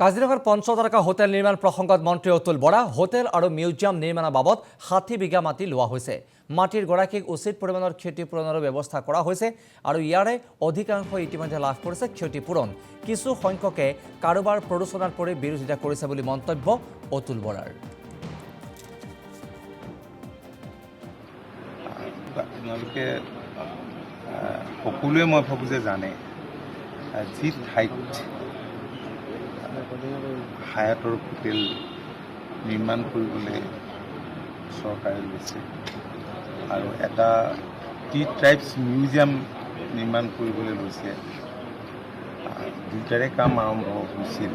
কাজিৰঙাৰ পঞ্চতাৰকা হোটেল নিৰ্মাণ প্ৰসংগত মন্ত্ৰী অতুল বৰা হোটেল আৰু মিউজিয়াম নিৰ্মাণৰ বাবদ ৬০ বিঘা মাটি লোৱা হৈছে। মাটিৰ গৰাকীক উচিত পৰিমাণৰ ক্ষতিপূৰণৰ ব্যৱস্থা কৰা হৈছে আৰু ইয়াৰে অধিকাংশ ইতিমধ্যে লাভ কৰিছে ক্ষতিপূৰণ। কিছু সংখ্যকে কাৰোবাৰ প্ৰৰোচনাৰ পৰি বিৰোধিতা কৰিছে বুলি মন্তব্য অতুল বৰাৰ। আপোনালোকে সকলোৱে মই ভাবোঁ যে জানে যি ঠাইত হায়াতৰ হোটেল নিৰ্মাণ কৰিবলৈ চৰকাৰে লৈছে আৰু এটা টি ট্ৰাইবছ মিউজিয়াম নিৰ্মাণ কৰিবলৈ লৈছে, দুয়োটাৰে কাম আৰম্ভ হৈছিল।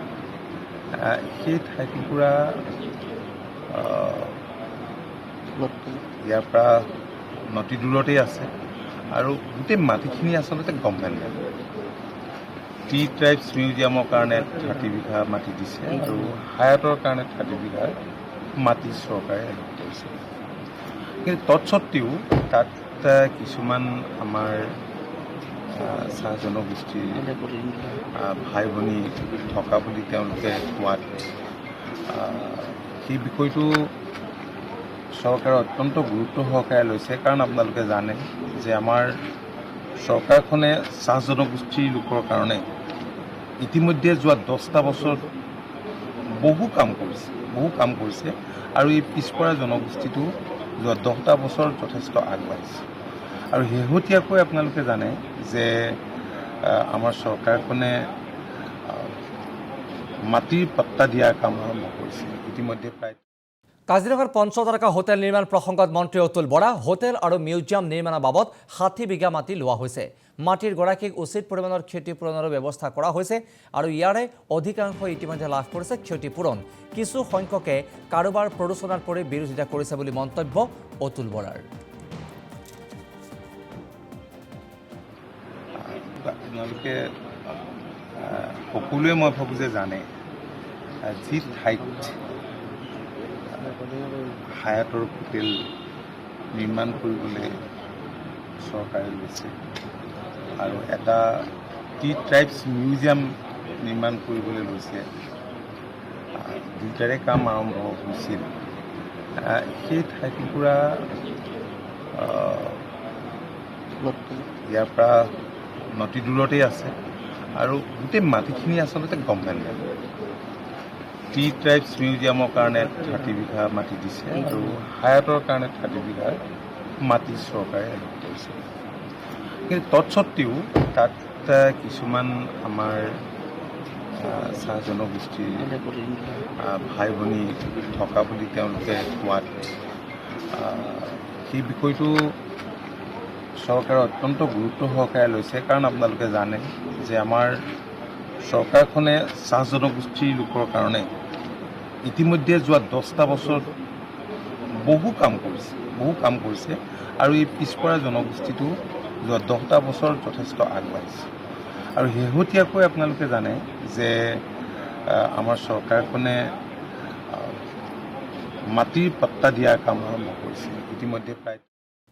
সেই ঠাইটুকুৰা ইয়াৰ পৰা নতি দূৰতেই আছে আৰু গোটেই মাটিখিনি আচলতে গভৰ্ণমেণ্টে টি ট্ৰাইবছ মিউজিয়ামৰ কাৰণে 30 বিঘা মাটি দিছে আৰু হায়াতৰ কাৰণে 30 বিঘা মাটি চৰকাৰে কৰিছে। কিন্তু তৎসত্ত্বেও তাত কিছুমান আমাৰ চাহ জনগোষ্ঠীৰ ভাই ভনী থকা বুলি তেওঁলোকে কোৱাত সেই বিষয়টো চৰকাৰে অত্যন্ত গুৰুত্ব সহকাৰে লৈছে। কাৰণ আপোনালোকে জানে যে আমাৰ চৰকাৰখনে চাহ জনগোষ্ঠীৰ লোকৰ কাৰণে ইতিমধ্যে যোৱা 10টা বছৰত বহু কাম কৰিছে আৰু এই পিছপৰা জনগোষ্ঠীটো যোৱা 10টা বছৰত যথেষ্ট আগবাঢ়িছে। আৰু শেহতীয়াকৈ আপোনালোকে জানে যে আমাৰ চৰকাৰখনে মাটিৰ পাট্টা দিয়াৰ কাম আৰম্ভ কৰিছে ইতিমধ্যে প্ৰায়। কাজিৰঙাৰ পঞ্চতাৰকা হোটেল নিৰ্মাণ প্ৰসংগত মন্ত্ৰী অতুল বৰা হোটেল আৰু মিউজিয়াম নিৰ্মাণৰ বাবদ ৬০ বিঘা মাটি লোৱা হৈছে। মাটিৰ গৰাকীক উচিত পৰিমাণৰ ক্ষতিপূৰণৰ ব্যৱস্থা কৰা হৈছে আৰু ইয়াৰে অধিকাংশ ইতিমধ্যে লাভ কৰিছে ক্ষতিপূৰণ। কিছু সংখ্যকে কাৰোবাৰ প্ৰৰোচনাৰ পৰি বিৰোধিতা কৰিছে বুলি মন্তব্য অতুল বৰাৰ। আপোনালোকে সকলোৱে মই ভাবোঁ যে জানে যি ঠাইত হায়াতৰ হোটেল নিৰ্মাণ কৰিবলৈ চৰকাৰে লৈছে আৰু এটা টি ট্ৰাইবছ মিউজিয়াম নিৰ্মাণ কৰিবলৈ লৈছে, দুয়োটাৰে কাম আৰম্ভ হৈছিল। সেই ঠাইটুকুৰা ইয়াৰ পৰা নতি দূৰতেই আছে আৰু গোটেই মাটিখিনি আচলতে গভৰ্ণমেণ্টে টি ট্ৰাইবছ মিউজিয়ামৰ কাৰণে 30 বিঘা মাটি দিছে আৰু হায়াতৰ কাৰণে 30 বিঘা মাটি চৰকাৰে কৰিছে। কিন্তু তৎসত্ত্বেও তাত কিছুমান আমাৰ চাহ জনগোষ্ঠীৰ ভাই ভনী থকা বুলি তেওঁলোকে কোৱাত সেই বিষয়টো চৰকাৰে অত্যন্ত গুৰুত্ব সহকাৰে লৈছে। কাৰণ আপোনালোকে জানে যে আমাৰ চৰকাৰখনে চাহ জনগোষ্ঠীৰ লোকৰ কাৰণে ইতিমধ্যে যোৱা 10টা বছৰত বহু কাম কৰিছে আৰু এই পিছপৰা জনগোষ্ঠীটো যোৱা 10টা বছৰত যথেষ্ট আগবাঢ়িছে। আৰু শেহতীয়াকৈ আপোনালোকে জানে যে আমাৰ চৰকাৰখনে মাটিৰ পাট্টা দিয়াৰ কাম আৰম্ভ কৰিছে ইতিমধ্যে প্ৰায়।